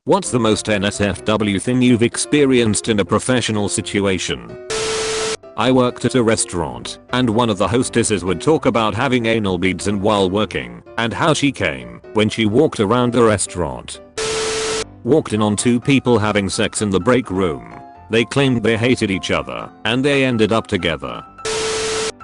What's the most NSFW thing you've experienced in a professional situation? I worked at a restaurant, and one of the hostesses would talk about having anal beads in while working, and how she came when she walked around the restaurant. Walked in on two people having sex in the break room. They claimed they hated each other, and they ended up together.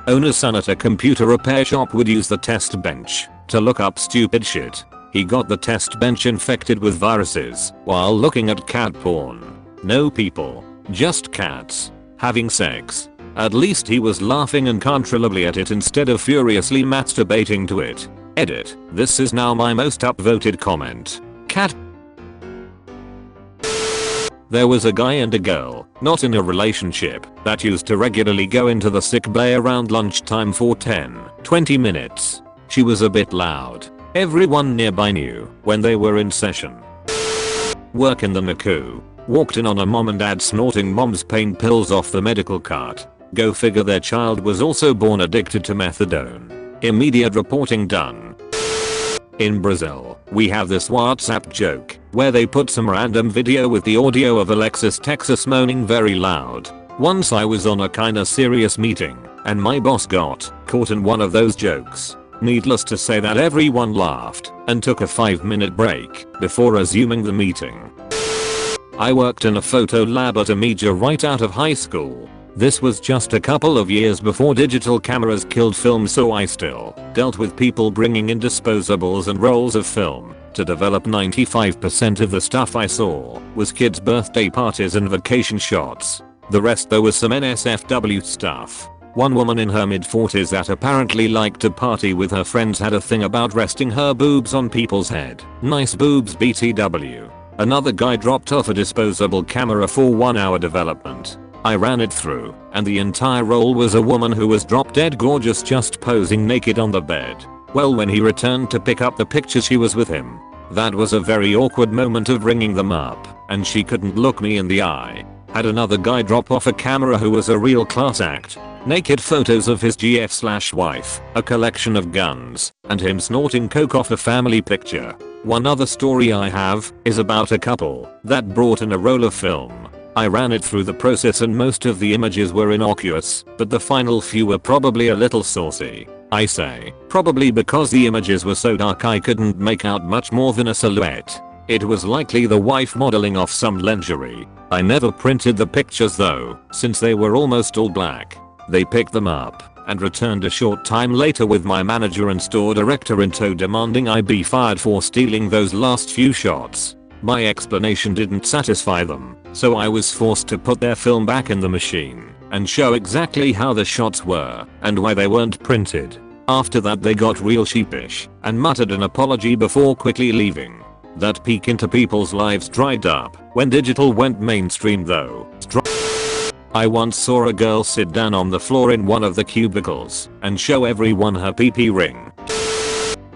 Owner's son at a computer repair shop would use the test bench to look up stupid shit. He got the test bench infected with viruses while looking at cat porn. No people, just cats, having sex. At least he was laughing uncontrollably at it instead of furiously masturbating to it. Edit. This is now my most upvoted comment. Cat. There was a guy and a girl, not in a relationship, that used to regularly go into the sick bay around lunchtime for 10-20 minutes. She was a bit loud. Everyone nearby knew when they were in session. Work in the NICU. Walked in on a mom and dad snorting mom's pain pills off the medical cart. Go figure, their child was also born addicted to methadone. Immediate reporting done. In Brazil, we have this WhatsApp joke where they put some random video with the audio of Alexis Texas moaning very loud. Once I was on a kinda serious meeting, and my boss got caught in one of those jokes. Needless to say that everyone laughed and took a 5-minute break before resuming the meeting. I worked in a photo lab at a major right out of high school. This was just a couple of years before digital cameras killed film, so I still dealt with people bringing in disposables and rolls of film to develop. 95% of the stuff I saw was kids' birthday parties and vacation shots. The rest though was some NSFW stuff. One woman in her mid-40s that apparently liked to party with her friends had a thing about resting her boobs on people's head. Nice boobs BTW. Another guy dropped off a disposable camera for 1 hour development. I ran it through, and the entire roll was a woman who was drop dead gorgeous just posing naked on the bed. Well, when he returned to pick up the picture, she was with him. That was a very awkward moment of ringing them up, and she couldn't look me in the eye. Had another guy drop off a camera who was a real class act. Naked photos of his GF/wife, a collection of guns, and him snorting coke off a family picture. One other story I have is about a couple that brought in a roll of film. I ran it through the process and most of the images were innocuous, but the final few were probably a little saucy. I say, probably because the images were so dark I couldn't make out much more than a silhouette. It was likely the wife modeling off some lingerie. I never printed the pictures though, since they were almost all black. They picked them up and returned a short time later with my manager and store director in tow, demanding I be fired for stealing those last few shots. My explanation didn't satisfy them, so I was forced to put their film back in the machine and show exactly how the shots were and why they weren't printed. After that they got real sheepish and muttered an apology before quickly leaving. That peek into people's lives dried up when digital went mainstream though. I once saw a girl sit down on the floor in one of the cubicles and show everyone her PP ring.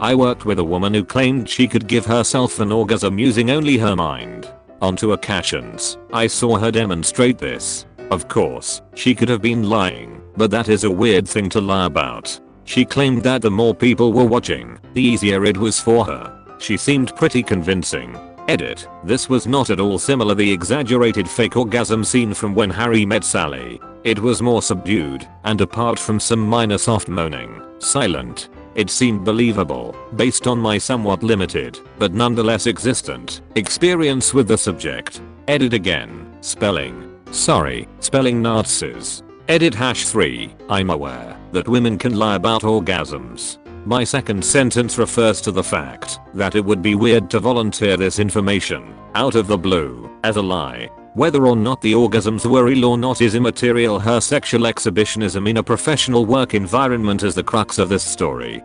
I worked with a woman who claimed she could give herself an orgasm using only her mind. Onto occasions, I saw her demonstrate this. Of course, she could have been lying, but that is a weird thing to lie about. She claimed that the more people were watching, the easier it was for her. She seemed pretty convincing. Edit. This was not at all similar the exaggerated fake orgasm scene from When Harry Met Sally. It was more subdued, and apart from some minor soft moaning, silent. It seemed believable, based on my somewhat limited, but nonetheless existent, experience with the subject. Edit again. Spelling. Sorry, spelling Nazis. Edit #3. I'm aware that women can lie about orgasms. My second sentence refers to the fact that it would be weird to volunteer this information out of the blue as a lie. Whether or not the orgasms were real or not is immaterial. Her sexual exhibitionism in a professional work environment is the crux of this story.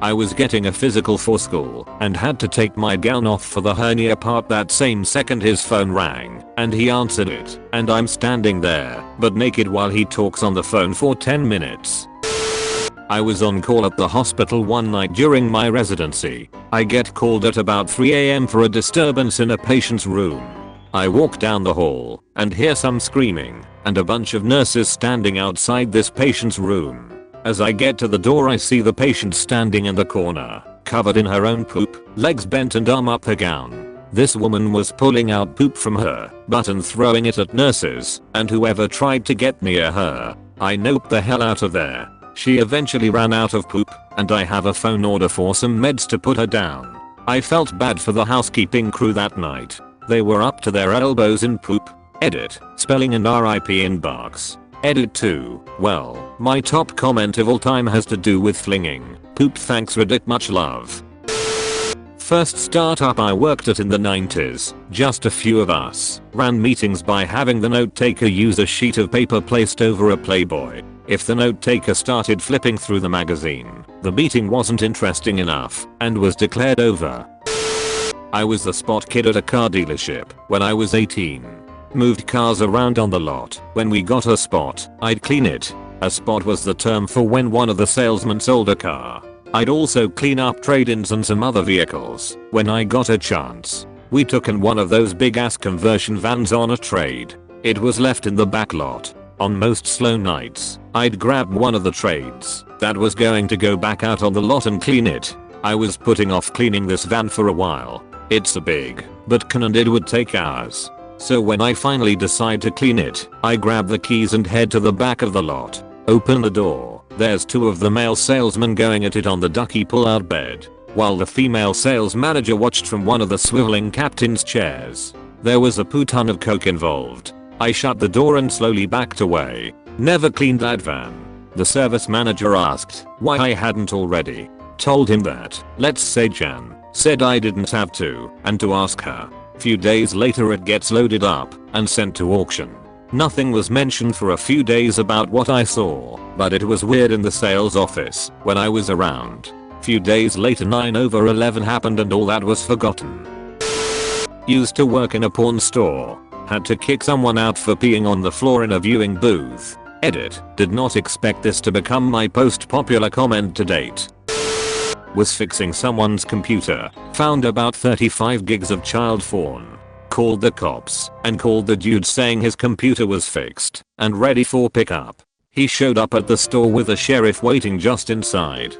I was getting a physical for school and had to take my gown off for the hernia part. That same second his phone rang and he answered it, and I'm standing there but naked while he talks on the phone for 10 minutes. I was on call at the hospital one night during my residency. I get called at about 3 AM for a disturbance in a patient's room. I walk down the hall and hear some screaming and a bunch of nurses standing outside this patient's room. As I get to the door I see the patient standing in the corner, covered in her own poop, legs bent and arm up her gown. This woman was pulling out poop from her butt and throwing it at nurses and whoever tried to get near her. I noped the hell out of there. She eventually ran out of poop and I have a phone order for some meds to put her down. I felt bad for the housekeeping crew that night. They were up to their elbows in poop. Edit. Spelling and RIP inbox. Edit 2. Well, my top comment of all time has to do with flinging poop. Thanks Reddit, much love. First startup I worked at in the 90s, just a few of us ran meetings by having the note taker use a sheet of paper placed over a Playboy. If the note taker started flipping through the magazine, the meeting wasn't interesting enough and was declared over. I was the spot kid at a car dealership when I was 18. Moved cars around on the lot. When we got a spot, I'd clean it. A spot was the term for when one of the salesmen sold a car. I'd also clean up trade-ins and some other vehicles when I got a chance. We took in one of those big ass conversion vans on a trade. It was left in the back lot. On most slow nights, I'd grab one of the trades that was going to go back out on the lot and clean it. I was putting off cleaning this van for a while. It's a big but and it would take hours. So when I finally decide to clean it, I grab the keys and head to the back of the lot. Open the door. There's two of the male salesmen going at it on the ducky pull-out bed, while the female sales manager watched from one of the swiveling captain's chairs. There was a poo ton of coke involved. I shut the door and slowly backed away. Never cleaned that van. The service manager asked why I hadn't already. Told him that, let's say Jan said I didn't have to, and to ask her. Few days later it gets loaded up and sent to auction. Nothing was mentioned for a few days about what I saw, but it was weird in the sales office when I was around. Few days later 9/11 happened and all that was forgotten. Used to work in a porn store. Had to kick someone out for peeing on the floor in a viewing booth. Edit. Did not expect this to become my most popular comment to date. Was fixing someone's computer. Found about 35 gigs of child porn. Called the cops and called the dude saying his computer was fixed and ready for pickup. He showed up at the store with a sheriff waiting just inside.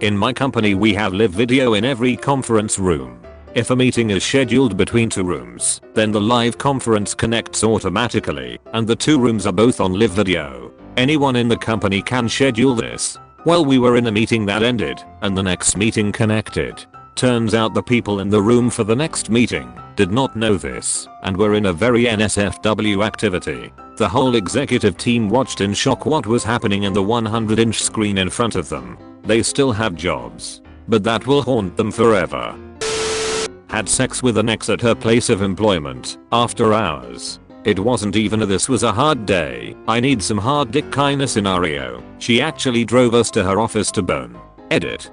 In my company we have live video in every conference room. If a meeting is scheduled between two rooms, then the live conference connects automatically and the two rooms are both on live video. Anyone in the company can schedule this. Well, we were in a meeting that ended and the next meeting connected. Turns out the people in the room for the next meeting did not know this and were in a very NSFW activity. The whole executive team watched in shock what was happening in the 100-inch screen in front of them. They still have jobs, but that will haunt them forever. Had sex with an ex at her place of employment after hours. It wasn't even a "this was a hard day, I need some hard dick" kinda scenario. She actually drove us to her office to bone. Edit.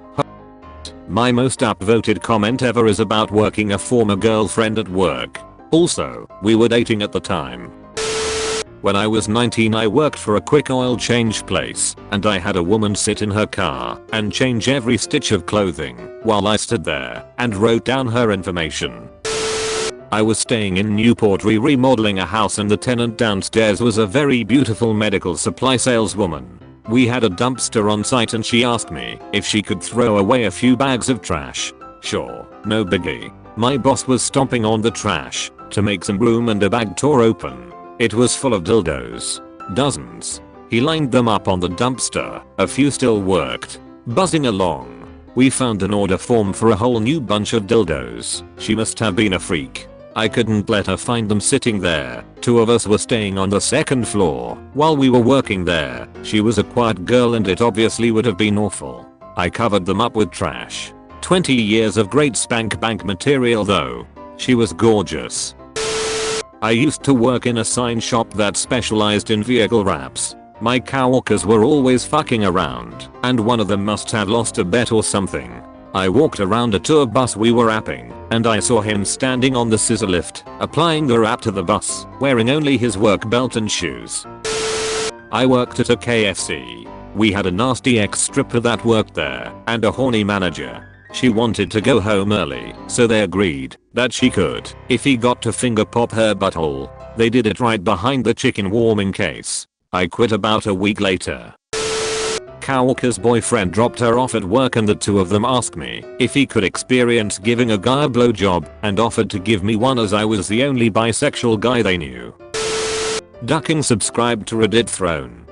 My most upvoted comment ever is about working a former girlfriend at work. Also, we were dating at the time. When I was 19 I worked for a quick oil change place and I had a woman sit in her car and change every stitch of clothing while I stood there and wrote down her information. I was staying in Newport remodeling a house and the tenant downstairs was a very beautiful medical supply saleswoman. We had a dumpster on site and she asked me if she could throw away a few bags of trash. Sure, no biggie. My boss was stomping on the trash to make some room and a bag tore open. It was full of dildos. Dozens. He lined them up on the dumpster. A few still worked. Buzzing along. We found an order form for a whole new bunch of dildos. She must have been a freak. I couldn't let her find them sitting there. Two of us were staying on the second floor while we were working there. She was a quiet girl and it obviously would have been awful. I covered them up with trash. 20 years of great spank bank material though. She was gorgeous. I used to work in a sign shop that specialized in vehicle wraps. My coworkers were always fucking around and one of them must have lost a bet or something. I walked around a tour bus we were wrapping and I saw him standing on the scissor lift, applying the wrap to the bus, wearing only his work belt and shoes. I worked at a KFC. We had a nasty ex-stripper that worked there and a horny manager. She wanted to go home early, so they agreed that she could if he got to finger pop her butthole. They did it right behind the chicken warming case. I quit about a week later. Coworker's boyfriend dropped her off at work and the two of them asked me if he could experience giving a guy a blowjob and offered to give me one as I was the only bisexual guy they knew. Ducking subscribe to Reddit throne.